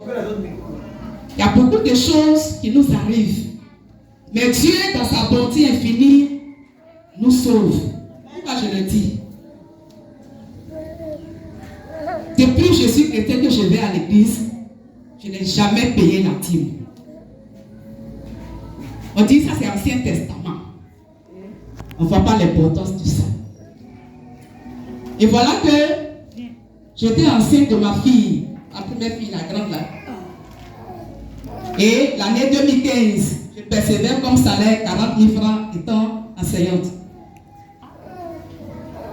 Il y a beaucoup de choses qui nous arrivent. Mais Dieu, dans sa bonté infinie, nous sauve. Pourquoi je le dis? Depuis que je suis chrétien, que je vais à l'église, je n'ai jamais payé la dîme. On dit ça, c'est Ancien Testament. On ne voit pas l'importance de ça. Et voilà que j'étais enceinte de ma fille, la première fille, la grande là. Et l'année 2015, je percevais comme salaire 40 000 francs étant enseignante.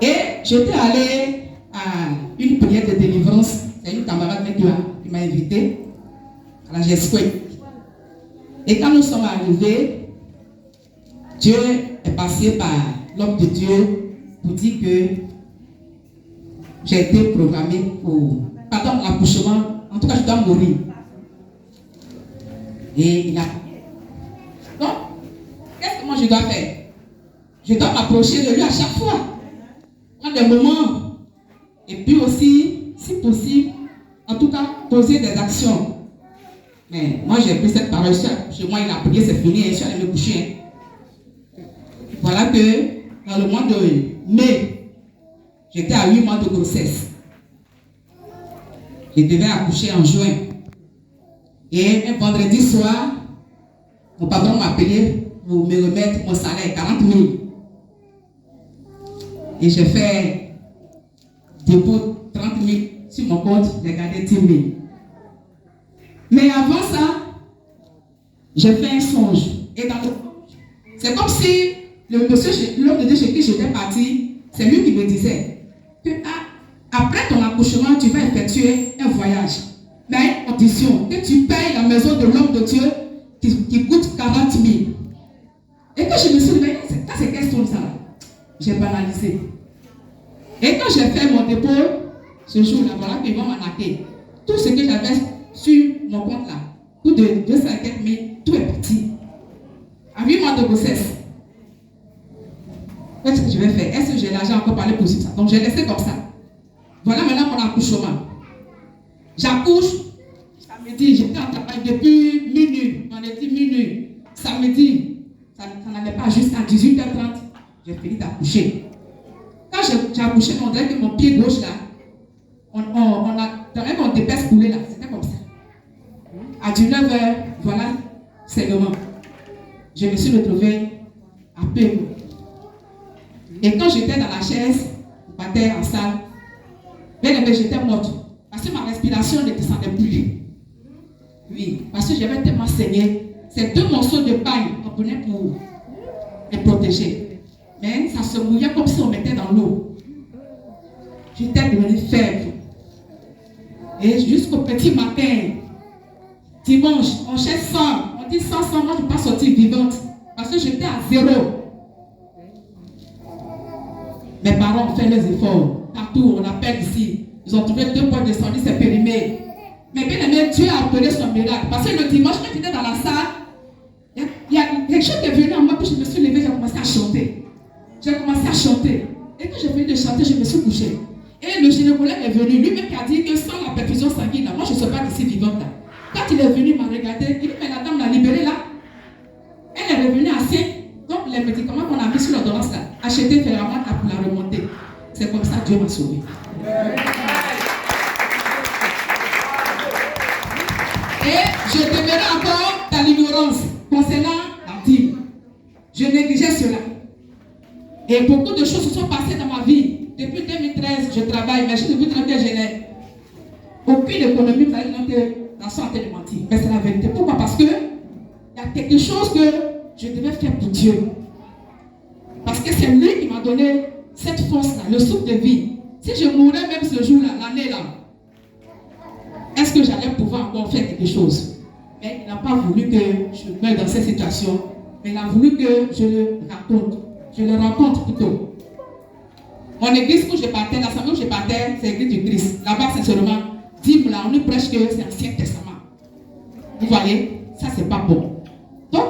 Et j'étais allée à une prière de délivrance. C'est une camarade qui m'a invité à la GESCOE. Et quand nous sommes arrivés, Dieu est passé par l'homme de Dieu pour dire que j'ai été programmée pour l'accouchement. En tout cas, je dois mourir. Et il a... Donc, qu'est-ce que moi je dois faire? Je dois m'approcher de lui à chaque fois. Prendre des moments. Et puis aussi, si possible, en tout cas, poser des actions. Mais moi, j'ai pris cette parole. Chez moi, il a prié, c'est fini. Et je suis allée me coucher. Voilà que, dans le mois de mai, j'étais à 8 mois de grossesse. Je devais accoucher en juin. Et un vendredi soir, mon patron m'a appelé pour me remettre mon salaire, 40 000. Et j'ai fait dépôt 30 000 sur mon compte, j'ai gardé 10 000. Mais avant ça, j'ai fait un songe. Et dans le songe, c'est comme si l'homme de Dieu chez qui j'étais parti, c'est lui qui me disait que après ton accouchement, tu vas effectuer un voyage. Mais à une condition, que tu payes la maison de l'homme de Dieu qui coûte 40 000. Et quand je me suis dit, c'est quelle chose ça? J'ai banalisé. Et quand j'ai fait mon dépôt, ce jour-là, voilà qu'ils vont m'arnaquer. Tout ce que j'avais sur mon compte là, tout de 250 000, tout est parti. À 8 mois de grossesse. Qu'est-ce que je vais faire? Est-ce que j'ai l'argent encore pour aller poursuivre ça? Donc j'ai laissé comme ça. Voilà maintenant mon accouchement. J'accouche, samedi, j'étais en travail depuis minuit, on était minuit. Samedi, ça n'allait pas jusqu'à 18h30, j'ai fini d'accoucher. Quand j'ai accouché, on dirait que mon pied gauche là, dans mon dépêche coulé là, c'était comme ça. À 19h, voilà, c'est le moment. Je me suis retrouvée à peu. Et quand j'étais dans la chaise, on battait en salle, bien aimé, j'étais morte. Parce que ma respiration ne descendait plus. Oui, parce que j'avais tellement saigné. C'est 2 morceaux de paille qu'on prenait pour me protéger. Mais ça se mouillait comme si on mettait dans l'eau. J'étais devenue faible. Et jusqu'au petit matin, dimanche, on cherche 100. On dit 100, moi je ne peux pas sortir vivante. Parce que j'étais à 0. Mes parents ont fait les efforts. Partout, on appelle ici. Ils ont trouvé 2 points de santé, c'est périmé. Mais bien aimé, Dieu a appelé son miracle. Parce que le dimanche, quand j'étais dans la salle, il y a quelque chose qui est venu en moi, puis je me suis levée, j'ai commencé à chanter. J'ai commencé à chanter. Et quand j'ai fini de chanter, je me suis couchée. Et le gynécologue est venu, lui-même qui a dit que sans la perfusion sanguine, là, moi je ne suis pas d'ici vivante là. Quand il est venu, il m'a regardé, il dit, mais la dame l'a libérée là. Elle est revenue assez. Donc les médicaments qu'on a mis sur l'ordonnance là, achetés fermement pour la remonter. C'est comme ça que Dieu m'a sauvé. Et je demeurais encore dans l'ignorance concernant la dîme. Je négligeais cela. Et beaucoup de choses se sont passées dans ma vie. Depuis 2013, je travaille, mais depuis 30 ans, je n'ai aucune économie pour aller dans la santé de mentir. Mais c'est la vérité. Pourquoi? Parce que il y a quelque chose que je devais faire pour Dieu. Parce que c'est lui qui m'a donné cette force-là, le souffle de vie. Si je mourais même ce jour-là, l'année-là, est-ce que j'allais pouvoir encore faire quelque chose? Mais il n'a pas voulu que je meure dans cette situation, mais il a voulu que je le rencontre plutôt. Mon église où je partais, l'assemblée où je partais, c'est l'église du Christ. Là-bas, sincèrement, dis-moi là, on nous prêche que c'est l'Ancien Testament. Vous voyez, ça c'est pas bon. Donc,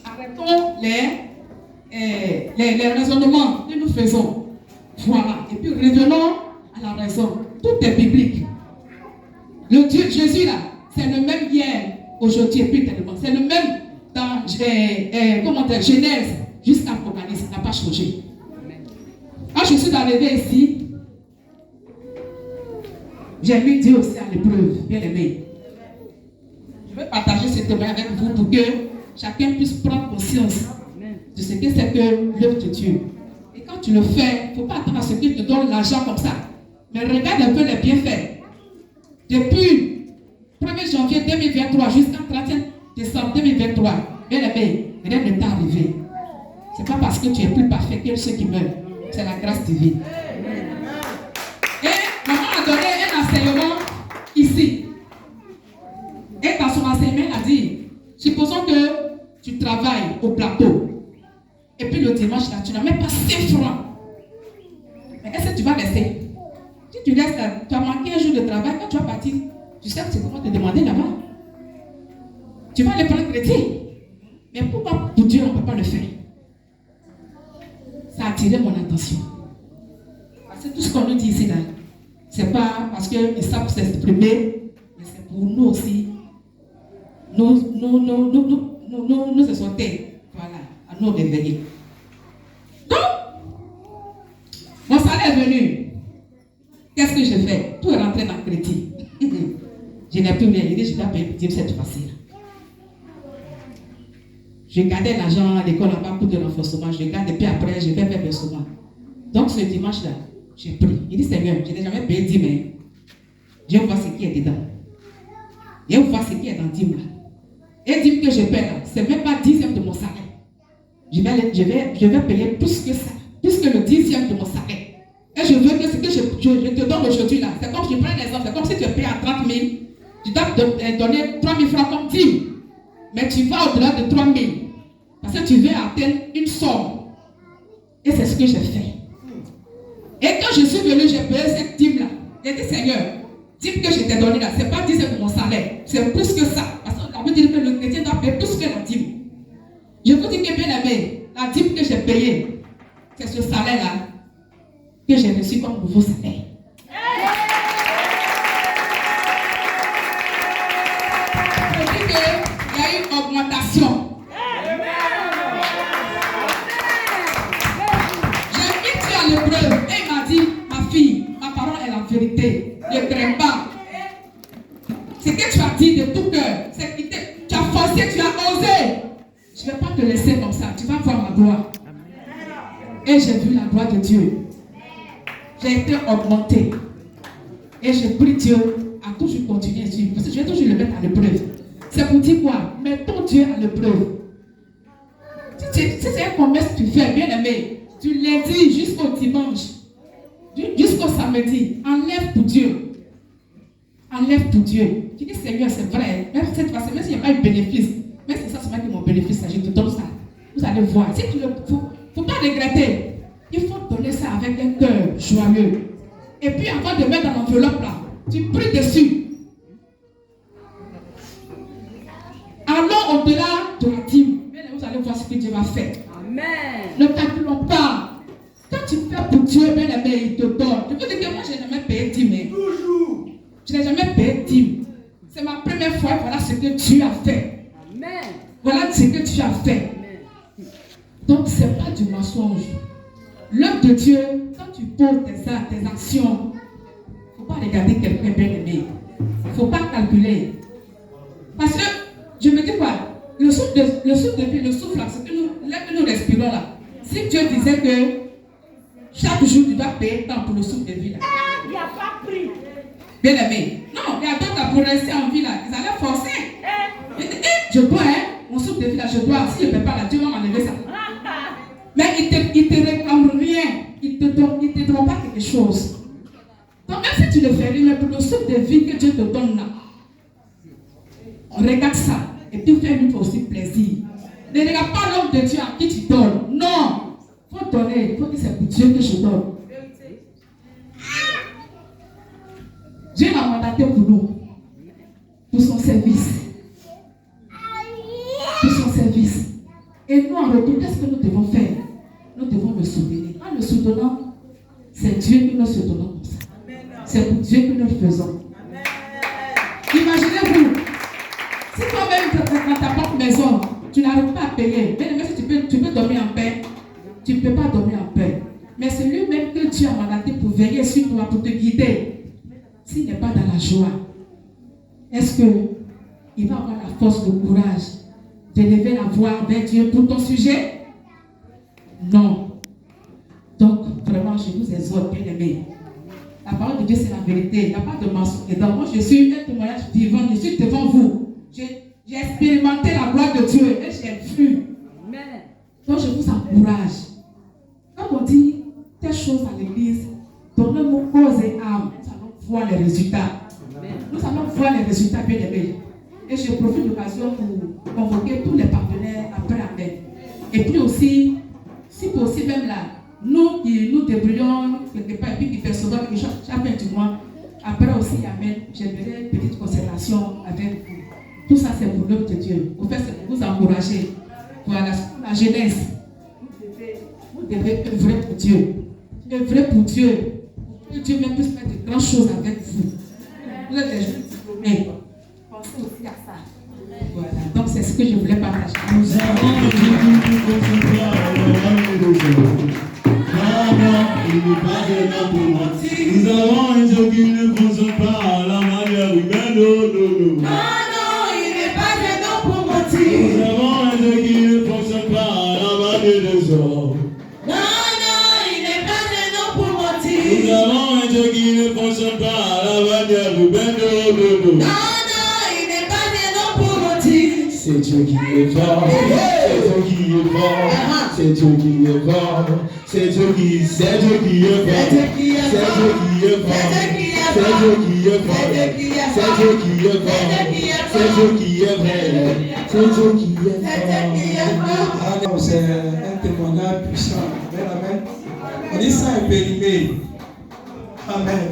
arrêtons les raisonnements que nous faisons. Voilà. Et puis revenons à la raison. Tout est biblique. Le Dieu Jésus là, c'est le même hier, aujourd'hui et puis éternellement. C'est le même dans Genèse jusqu'à Apocalypse. Ça n'a pas changé. Quand je suis arrivée ici, j'ai mis Dieu aussi à l'épreuve, bien aimé. Je vais partager ce témoignage avec vous pour que chacun puisse prendre conscience de ce que c'est que l'œuvre de Dieu. Et quand tu le fais, il ne faut pas attendre à ce qu'il te donne l'argent comme ça. Mais regarde un peu les bienfaits. Depuis 1er janvier 2023 jusqu'à 31 décembre 2023, bien aimé, rien ne t'est arrivé. Ce n'est pas parce que tu es plus parfait que ceux qui meurent. C'est la grâce divine. Et maman a donné un enseignement ici. Et dans son enseignement, elle a dit, supposons que tu travailles au plateau. Et puis le dimanche, là, tu n'as même pas 5 francs. Mais est-ce que tu vas laisser? Si tu laisses là, tu as manqué un jour de travail, quand tu vas partir, tu sais que c'est comment te demander là-bas. Tu vas aller prendre crédit. Mais pourquoi pour Dieu on ne peut pas le faire? Ça a attiré mon attention. Parce que tout ce qu'on nous dit ici, là, c'est pas parce qu'ils savent s'exprimer, mais c'est pour nous aussi. Nous se sont tés. Voilà, à nous de venir. Donc, mon salaire est venu. Qu'est-ce que je fais? Tout est rentré dans le crédit. Je n'ai plus rien. Je dis, je dois payer pour cette fois-ci. Je gardais l'argent à l'école là-bas pour de renforcement. Je garde et puis après, je vais faire versement. Donc, ce dimanche-là, j'ai pris. Il dit, Seigneur, je n'ai jamais payé 10 000. Je vais voir ce qui est dedans. Je vais voir ce qui est dans 10 000. Et 10 000 que je paie là, ce n'est même pas 10e de mon salaire. Je vais payer plus que ça. Plus que le 10e de mon salaire. Et je veux que ce que je te donne aujourd'hui là, c'est comme, je prends un exemple, c'est comme si tu es payé à 30 000. Tu dois donner 3 000 francs comme 10. Mais tu vas au-delà de 3 000. Parce que tu veux atteindre une somme. Et c'est ce que j'ai fait. Et quand je suis venu, j'ai payé cette dîme là. J'ai dit, Seigneur, dîme que je t'ai donné là, ce n'est pas 10 de mon salaire. C'est plus que ça. Parce qu'on veut dire que le chrétien doit payer plus que la dîme. Je vous dis que bien aimé, la dîme que j'ai payée, c'est ce salaire là que j'ai reçu comme nouveau salaire. Je dis qu'il y a une augmentation. J'ai mis Dieu à l'épreuve et il m'a dit, ma fille, ma parole est la vérité. Ne crains pas. Ce que tu as dit de tout cœur, c'est que tu as forcé, tu as osé. Je ne vais pas te laisser comme ça. Tu vas voir ma gloire. Et j'ai vu la gloire de Dieu. J'ai été augmenté. Et j'ai pris Dieu à toujours continuer à suivre. Parce que je vais toujours le mettre à l'épreuve. C'est pour dire quoi? Mets ton Dieu à l'épreuve. Si c'est un commerce que tu fais, bien aimé, du lundi jusqu'au dimanche, jusqu'au samedi, enlève pour Dieu. Enlève pour Dieu. Tu dis, Seigneur, c'est vrai. Même cette fois-ci, même s'il n'y a pas de bénéfice, mais c'est ça, c'est vrai que mon bénéfice, je te donne ça. Vous allez voir. Si tu le faut pas regretter. Il faut donner ça avec un cœur joyeux. Et puis avant de mettre dans l'enveloppe là, tu pries dessus. Allons au-delà de la dîme. Vous allez voir ce que Dieu va faire. Amen. Ne calculons pas. Quand tu fais pour Dieu, bien aimé, il te donne. Je veux dire que moi, je n'ai jamais payé dîme. Toujours. Je n'ai jamais payé dîme. C'est ma première fois. Voilà ce que Dieu a fait. Amen. Voilà ce que tu as fait. Amen. Donc, ce n'est pas du mensonge. L'œuvre de Dieu, quand tu poses tes actions, il ne faut pas regarder quelqu'un bien aimé. Il ne faut pas calculer. Parce que, je me dis quoi? Le souffle de vie, le souffle là, c'est que nous respirons là. Si Dieu disait que chaque jour tu dois payer tant pour le souffle de vie là. Il n'y a pas pris. Bien aimé. Non, il y a d'autres pour rester en vie là. Ils allaient forcer. Je dois, mon souffle de vie là, je dois. Si je ne paie pas là, Dieu va m'enlever ça. Mais il te réclame rien. Il te donne pas quelque chose. Donc même si tu le fais, mais pour le souffle de vie que Dieu te donne là, regarde ça. Et puis fais-lui aussi plaisir. Ne regarde pas l'homme de Dieu à qui tu donnes. Non. Il faut donner. Il faut que c'est pour Dieu que je donne. Dieu m'a mandaté pour nous. Pour son service. Pour son service. Et nous, en retour, qu'est-ce que nous devons faire? Nous devons le soutenir. En le soutenant, c'est Dieu que nous soutenons comme ça. C'est pour Dieu que nous le faisons. Imaginez-vous. dans ta propre maison, tu n'arrives pas à payer. Même si tu peux dormir en paix, tu ne peux pas dormir en paix. Mais c'est lui-même que Dieu a mandaté pour veiller sur toi, pour te guider. S'il n'est pas dans la joie, est-ce qu'il va avoir la force, le courage de lever la voix vers Dieu pour ton sujet? Non. Donc, vraiment, je vous exhorte, bien aimés. La parole de Dieu, c'est la vérité. Il n'y a pas de mensonge. Et donc, moi, je suis un témoignage vivant. Je suis devant vous. J'ai expérimenté la gloire de Dieu et j'ai vu. Donc, je vous encourage. Quand on dit telle chose à l'église, donnez-nous cause et âme. Nous allons voir les résultats. Nous allons voir les résultats, bien aimés. Et je profite de l'occasion pour convoquer tous les partenaires après la paix. Et puis aussi, si possible, même là, nous qui nous débrouillons quelque part et puis qui percevons quelque chose chaque fin du mois, après aussi, amen, j'aimerais une petite consécration avec vous. Tout ça, c'est pour l'œuvre de Dieu. Au fait, c'est pour vous encourager. Pour la jeunesse. Vous devez œuvrer pour Dieu. Œuvrer pour Dieu. Que Dieu même puisse faire de grandes choses avec vous. Vous êtes des jeunes diplômés. Pensez aussi à ça. Voilà. Donc, c'est ce que je voulais partager. Nous avons un Dieu qui nous concentre à il n'est pas de là pour mentir. Nous avons un Dieu qui ne concentre pas à la manière humaine. Non, il n'est pas de là pour mentir. Nous avons un Dieu qui ne fonctionne pas à la manière des hommes. Non, il n'est pas de là pour mentir. Nous avons un Dieu qui ne fonctionne pas à la manière humaine. Non, il n'est pas de là pour mentir. C'est Dieu qui est fort. C'est Dieu qui est fort. C'est Dieu qui est fort. C'est Dieu qui est fort. C'est Dieu qui est fort. C'est Dieu qui est fort. C'est Dieu qui est fort. C'est Dieu qui est fort. C'est Dieu qui est fort. C'est un témoignage puissant. Amen. On dit ça est périmé. Amen.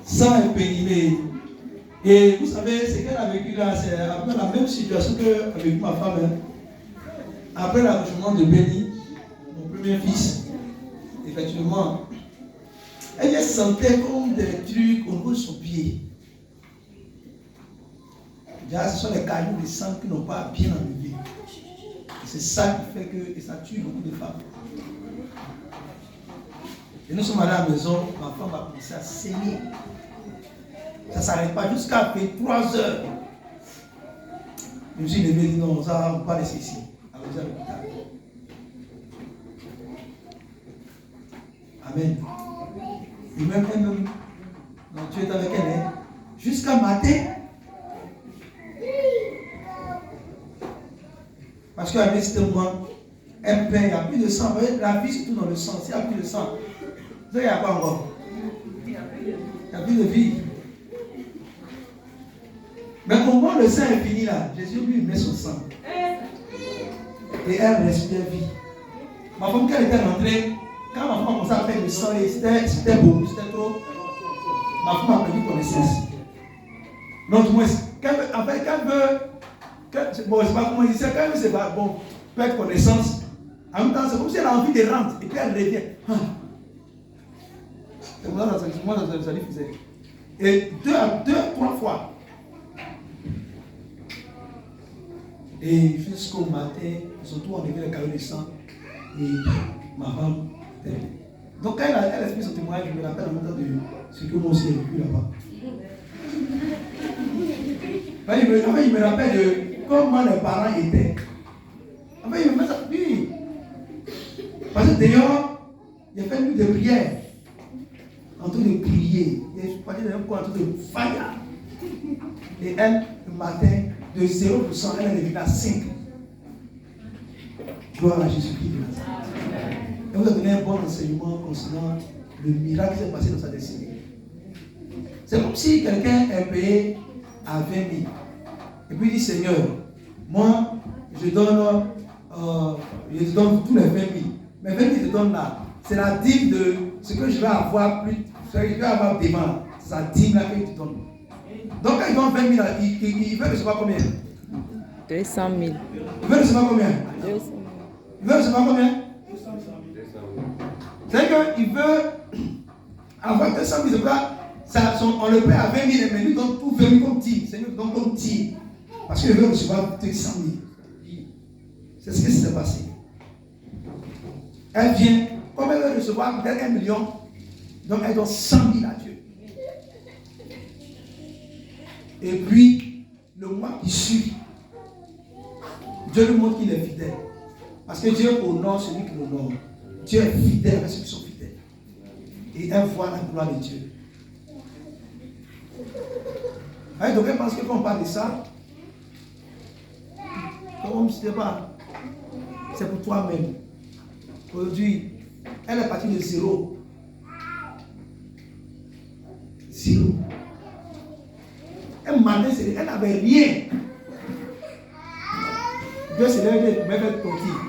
Ça est périmé. Et vous savez, ce qu'elle a vécu là, c'est un peu la même situation que a vécu ma femme. Après l'accouchement de Béni, mon premier fils, effectivement, elle sentait comme des trucs au niveau de son pied. Déjà, ce sont les cailloux de sang qui n'ont pas bien enlevé. C'est ça qui fait que et ça tue beaucoup de femmes. Et nous sommes allés à la maison, ma femme a commencé à saigner. Ça ne s'arrête pas jusqu'à 3 heures. Je me suis levé et dit non, ça ne va pas laisser ici. Alors, à l'hôpital. Amen. Et même elle-même, tu es avec elle, hein? Jusqu'à matin. Parce qu'elle avait c'était moi, elle paie, il n'y a plus de sang. La vie, c'est tout dans le sang. S'il n'y a plus de sang, il n'y a pas encore. Il n'y a plus de vie. Mais au moment où le sang est fini là, Jésus lui met son sang. Et elle respire vie. Ma femme, quand elle était rentrée, quand ma femme a commencé à faire le sang, c'était beau, c'était trop. Ma femme a perdu connaissance. Donc, du moins, quand elle veut, bon, je ne sais pas comment il dit ça, quand elle veut, c'est pas bon, perdre connaissance, en même temps, c'est comme si elle a envie de rentrer, et puis elle revient. C'est comme ça que moi, ça lui faisait. Et 2-3 fois. Et jusqu'au matin, surtout on avait le caillou de sang, et ma femme. Donc quand elle explique son témoignage, je me rappelle en même temps de ce que moi aussi j'ai vécu là-bas. Il me rappelle de comment les parents étaient. En fait, il me fait ça, oui. Parce que d'ailleurs, il a fait une nuit de prière. En train de prier. Il est parti dans un coin en train de faillir. Et elle, le matin, de 0%, elle est devenue à 5. Gloire à Jésus-Christ. Et vous avez donné un bon enseignement concernant le miracle qui s'est passé dans sa destinée. C'est comme si quelqu'un est payé à 20 000. Et puis il dit, Seigneur, moi, je donne tous les 20 000. Mais 20 000, je donne là. C'est la dîme de ce que je vais avoir plus. Ce que je vais avoir devant. C'est la dîme là que tu donnes. Donc quand il donne 20 000, il veut recevoir combien? 200 000. Il veut recevoir combien? 200 000. Il veut recevoir combien? C'est-à-dire qu'il veut avoir 200 000, on le paie à 20 000, mais lui donne tout 20 000 comme dîme. C'est lui donne comme dîme. Parce qu'elle veut recevoir peut-être 100 000. C'est ce qui s'est passé. Elle vient, comme elle veut recevoir peut-être 1 million, donc elle donne 100 000 à Dieu. Et puis, le mois qui suit, Dieu lui montre qu'il est fidèle. Parce que Dieu honore celui qui l'honore. Dieu est fidèle avec ceux qui sont fidèles. Et elle voit la gloire de Dieu. Donc elle pense que quand on parle de ça, comme c'est pas, c'est pour toi-même. Aujourd'hui, elle est partie de zéro. Zéro. Un matin, elle n'avait rien. Dieu s'est levé pour mettre tontine.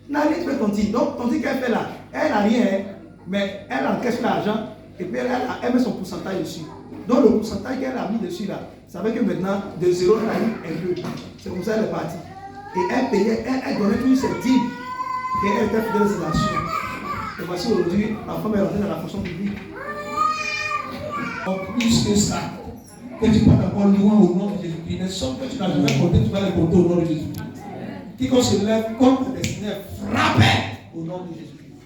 Elle n'a rien fait tontine. Donc, tontine qu'elle fait là, elle n'a rien, mais elle encaisse l'argent et puis elle met son pourcentage dessus. Donc, le pourcentage qu'elle a mis dessus là, ça veut que maintenant, de zéro, elle a mis un peu. C'est comme ça qu'elle est partie. Et elle payait, elle donnait toujours ses dîmes. Et elle était fidèle à ses actions. Et voici aujourd'hui, la femme est rentrée dans la fonction publique. Plus que ça, que tu parles encore loin au nom de Jésus-Christ, les sommes que tu n'as jamais comptées, tu vas les compter au nom de Jésus-Christ. Quiconque se lève contre le destin frappé au nom de Jésus-Christ.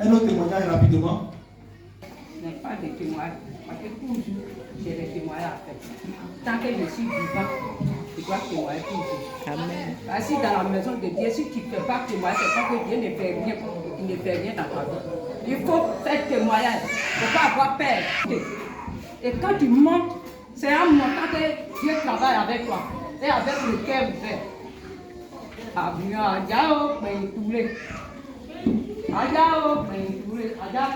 Un autre témoignage rapidement. Je n'ai pas de témoignage, parce que toujours j'ai des témoignages à faire. Tant que je suis vivant, je dois témoigner toujours. Amen. Assis dans la maison de Dieu, si tu ne fais pas témoigner, c'est pas que Dieu ne fait rien, il ne fait rien dans ta vie. Il faut faire témoignage, il ne faut pas avoir peur. Et quand tu montes, c'est un montant que Dieu travaille avec toi et avec le cœur ouvert. Adiao, Pentoulé. Adiao, Pentoulé. Adiao,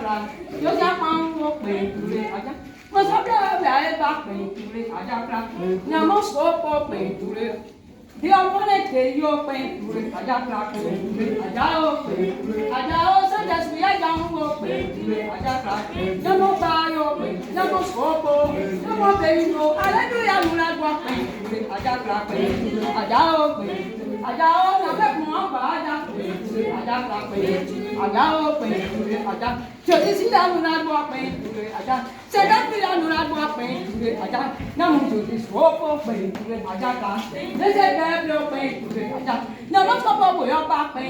Yojamango, Pentoulé. Adiao. Masabla, Baeba, Pentoulé. Adiao, Namosopo, Pentoulé. Diamonete, Yo, Pentoulé. Adiao, Pentoulé. Adiao, Pentoulé. Adiao, Sandasia, Yango, Pentoulé. Adiao, Namobayo, Namosopo, Namobeino. Alléluia, nous la doit Pentoulé. Adiao, Pentoulé. Adiao, Pentoulé. Ajao na be mo ba aja pe aja ka pe ajao pe aja jodi si da nu na do pe aja se da ti da nu na do pe aja na mu jodi so po pe aja ka ne se be blo pe aja na mo so po bo yo ba pe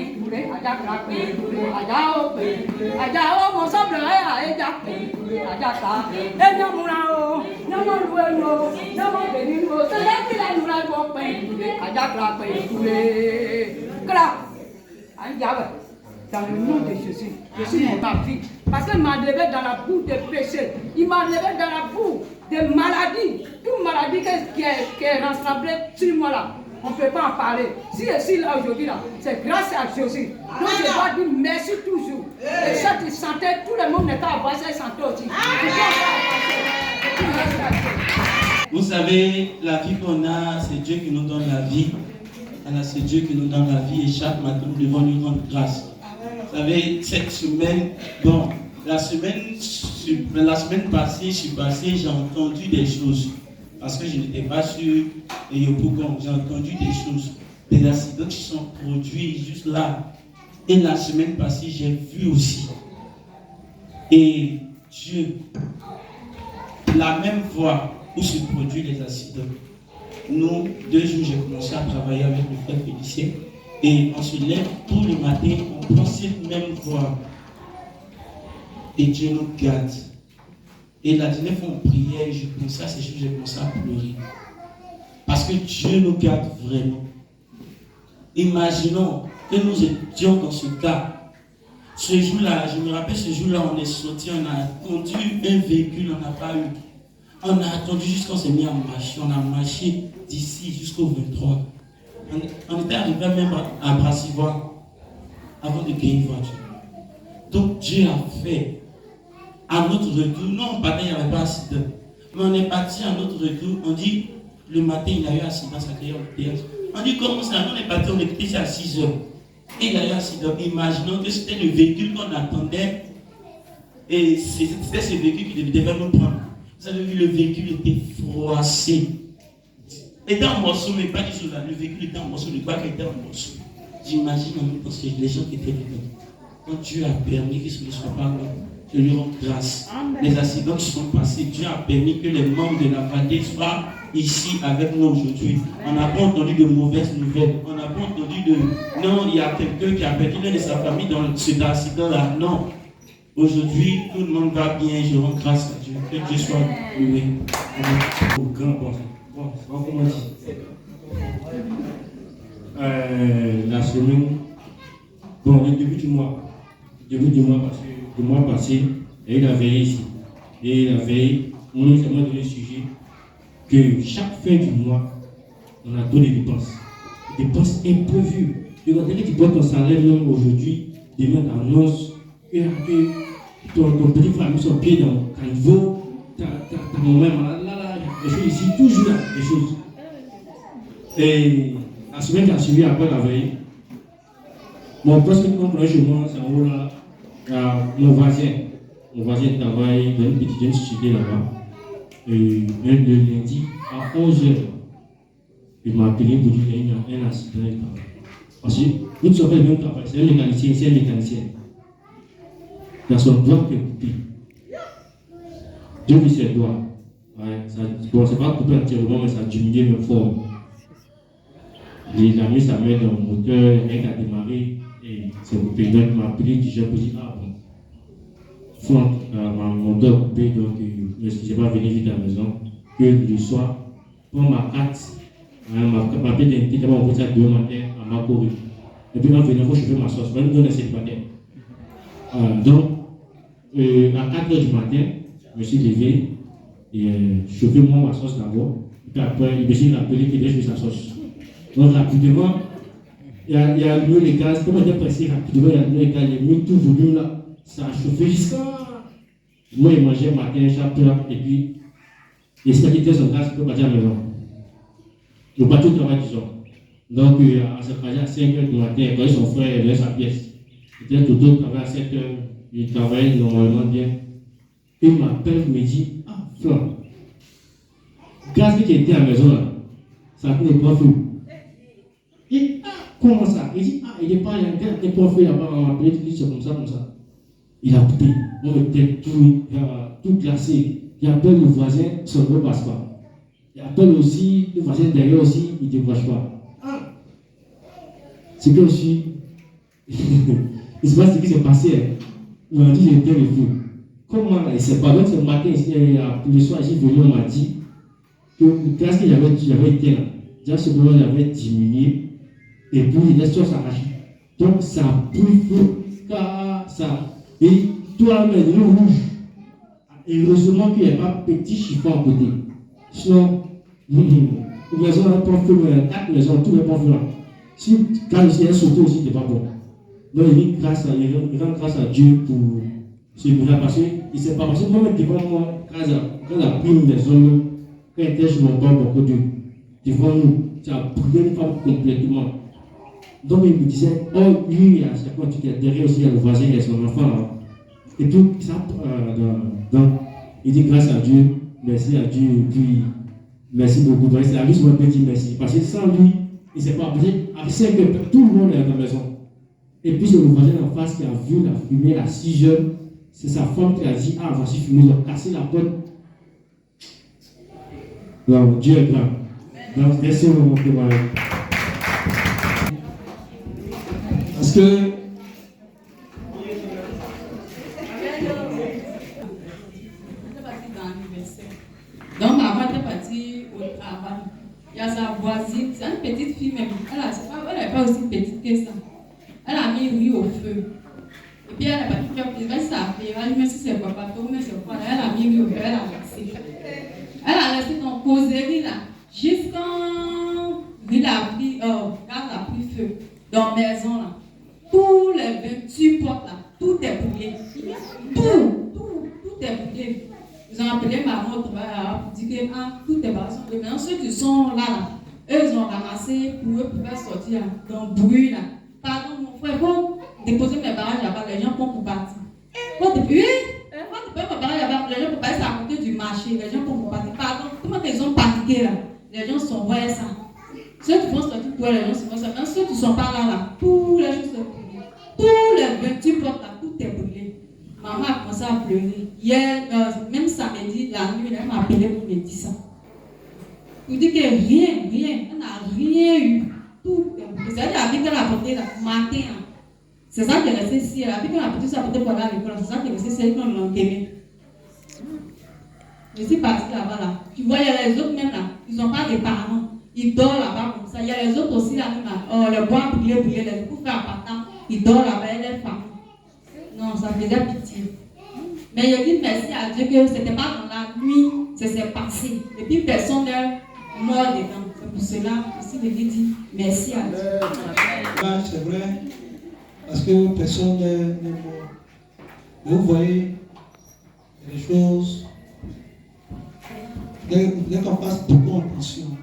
aja ka pe ajao pe ajao mo so blo ya aja pe aja ka e na mu na o na mo lu e no na mo be ni o se da ti da nu na do pe aja ka pe dans le nom de Jésus, je suis dans ma vie. Parce qu'il m'a levé dans la boue des péchés. Il m'a levé dans la boue des maladies. Toute maladie qui est rassemblée sur moi là. On ne peut pas en parler. Si je suis là aujourd'hui, c'est grâce à Jésus. Donc je dois dire merci toujours. Et ça, tu sentais, tout le monde n'est pas à voir ça, il sentait aussi. Vous savez, la vie qu'on a, c'est Dieu qui nous donne la vie. Alors c'est Dieu qui nous donne la vie et chaque matin nous devons lui rendre grâce. Vous savez, cette semaine, bon, la semaine passée, j'ai entendu des choses. Parce que je n'étais pas sur Yopougon, j'ai entendu des choses, des accidents qui sont produits juste là. Et la semaine passée, j'ai vu aussi. Et Dieu, la même voie où se produisent les accidents. Nous, 2 jours, j'ai commencé à travailler avec le frère Félicien. Et on se lève tout le matin, on prend cette même voie. Et Dieu nous garde. Et la dernière fois, on priait, je pensais à ces choses, j'ai commencé à pleurer. Parce que Dieu nous garde vraiment. Imaginons que nous étions dans ce cas. Ce jour-là, je me rappelle, ce jour-là, on est sorti, on a conduit un véhicule, on n'a pas eu. On a attendu jusqu'à qu'on s'est mis à marcher. On a marché d'ici jusqu'au 23. On était arrivé même à Brassivoire avant de gagner une voiture. Donc Dieu a fait. À notre retour, non, on partait, il n'y avait pas d'accident. Mais on est parti à notre retour. On dit, le matin, il y a eu accident, ça crée un péage. On dit, comment ça? On est parti, on est quitté à 6 heures. Et il y a eu accident. Imaginons que c'était le véhicule qu'on attendait. Et c'était ce véhicule qui devait nous prendre. Vous avez vu, le véhicule était froissé. Il était en morceaux, mais pas du tout là. Le véhicule était en morceaux, le bac était en morceaux. J'imagine en même temps les gens qui étaient dedans. Quand Dieu a permis que ce ne soit pas là, je lui rends grâce. Amen. Les accidents qui sont passés, Dieu a permis que les membres de la vallée soient ici avec nous aujourd'hui. On n'a pas entendu de mauvaises nouvelles. On n'a pas entendu de non, il y a quelqu'un qui a perdu l'un de sa famille dans cet accident-là. Non. Aujourd'hui, tout le monde va bien. Je rends grâce à Dieu. Que Dieu soit loué. Au grand bon. Bon, comment on dit? La semaine, bon, le début du mois passé, et il a veillé ici. Et il a veillé, on nous a donné le sujet que chaque fin du mois, on a donné des dépenses. Des dépenses imprévues. Et quand tu prends ton salaire aujourd'hui, demain t'annonces que ton petit frère a mis son pied dans le caniveau, ta maman là, les choses ici, toujours là, les choses. Et la semaine qui a suivi après la veille, mon poste qui compte chez moi, c'est en haut là, mon voisin travaille dans une petite institution là-bas. Et même le lundi à 11h, il m'a appelé pour dire qu'il y a un accident. Parce que nous ne sommes pas le même travail, c'est un mécanicien. Il a son doigt qui est coupé. Dieu lui ses doigts. Ouais, bon, c'est pas coupé entièrement, mais ça a diminué même fort. Il a mis sa main dans le moteur, le mec a démarré et c'est coupé. Donc il m'a appelé, je me dis, ah bon. Franck, mon doigt coupé, donc je ne suis pas venu vite à la maison. Que le soir, prends ma carte, ma pièce d'identité, d'abord on peut ça 2 matins à ma couru. Et puis, on va venir chauffer ma sauce. On va nous donner cette matin. Donc, à 4h du matin, je me suis levé et chauffé moi ma sauce d'abord. Puis après, je me suis rappelé qu'il devait chauffer sa sauce. Donc, rapidement, il y a allumé les gaz. Comme on était pressé rapidement, il y a allumé les gaz, il a mis tout volume là. Ça a chauffé jusqu'à. Moi, il mangeait matin, chaque plat, et puis, il s'est quitté son gaz, il peut partir à la maison. Il ne peut pas tout travailler, disons. Donc, à ce cas-là, à 5h du matin, quand son frère est dans sa pièce, il était tout le travail à 7h, il travaille normalement bien. Il m'appelle, il me dit, ah, Flan, le gaz qui était à la maison, là, ça a coûté 3 feux. Et, ah, comment ça? Il dit, ah, il n'est pas, il y a un gars qui n'est pas fait là-bas, on m'a appelé, il dit, c'est comme ça. Il a coupé, on était tout glacé. Il appelle le voisin, son ne passe pas. Il appelle aussi le voisin derrière aussi, il ne décroche pas. Ah! C'est que je suis. Il ne sait pas ce qui s'est passé. Il m'a dit, j'étais le fou. Comment il s'est pas donc ce matin, le soir, j'ai venu, on m'a dit que le gaz que j'avais été là, déjà ce moment j'avais diminué, et puis les choses s'arrachent. Donc ça a pris feu, car ça. Et toi, mais de l'eau rouge. Et heureusement qu'il n'y a pas petit chiffon à côté. Sinon, les maisons n'ont pas fait, 4 maisons, tout n'est pas fait là. Si quand il y a un sauté aussi, ce n'est pas bon. Donc il rend grâce à Dieu pour ce miracle. Parce qu'il ne s'est pas passé. Moi, devant moi, quand il a pris une maison, quand il était sur mon bord, mon côté, devant nous, ça a brûlé une femme complètement. Donc il me disait, oh lui, quand tu es derrière aussi, il y a le voisin, il y a son enfant là. Et tout ça, donc il dit grâce à Dieu, merci à Dieu, et puis merci beaucoup. Donc c'est à lui sur un petit merci. Parce que sans lui, il ne s'est pas passé. À 5 heures, tout le monde est à la maison. Et puis c'est le voisin en face qui a vu la fumée à 6 heures. C'est sa femme qui a dit, ah voici fumée, ils ont cassé la porte. Donc Dieu est grand. Donc merci beaucoup pour moi. Parce que donc maman était partie au travail. Il y a sa voisine, c'est une petite fille même. Elle n'est pas aussi petite que ça. Elle a mis riz au feu. Et puis elle n'a pas pu faire plaisir. Elle s'appelait, elle même si c'est pas bateau, mais c'est quoi. Elle a mis riz au feu, elle a laissé. Elle a laissé dans causerie là. Jusqu'en il a pris, gaz a pris feu. Dans la maison là. Tous les 28 portes là, tout est brûlé. Tout est brûlé. Ils ont appelé maman pour dire que tout est passé. Maintenant, ceux qui sont là, eux, ils ont ramassé pour eux pouvoir sortir dans le bruit là. Pardon, mon frère, faut déposer mes barrages là-bas, les gens vont pour partir. Faut déposer mes barrages là-bas, les gens vont passer à côté du marché, les gens vont pour partir. Pardon, comment ils ont paniqué là? Les gens sont ouais ça. Ceux qui vont sortir pour les gens sont ça. Même ceux qui ne sont pas là, tous les gens sont brûlés. Tous les 28 portes là, tout est brûlé. Maman a commencé à pleurer. Hier, même samedi, la nuit, elle m'a appelé pour me dire ça. Pour dire que rien, on n'a rien eu. Tout, c'est la vie qu'elle a apporté le matin. C'est ça qu'elle a laissé ici. La vie qu'elle a apporté, c'est apporté pendant l'école. C'est ça qu'elle a laissé ici, qu'on l'a enterré. Je suis partie là-bas là. Tu vois, il y a les autres même là, ils n'ont pas de parents. Ils dorment là-bas comme ça. Il y a les autres aussi là, le bois brûlé, les coups faire partant. Ils dorment là-bas, et les femmes. Non, ça faisait pitié. Mais je dis merci à Dieu que ce n'était pas dans la nuit, ça s'est passé. Et puis personne n'est mort dedans. C'est pour cela, aussi, je dis merci à Dieu. C'est vrai, parce que personne n'est mort. Mais vous voyez, les choses, dès qu'on passe beaucoup en tension,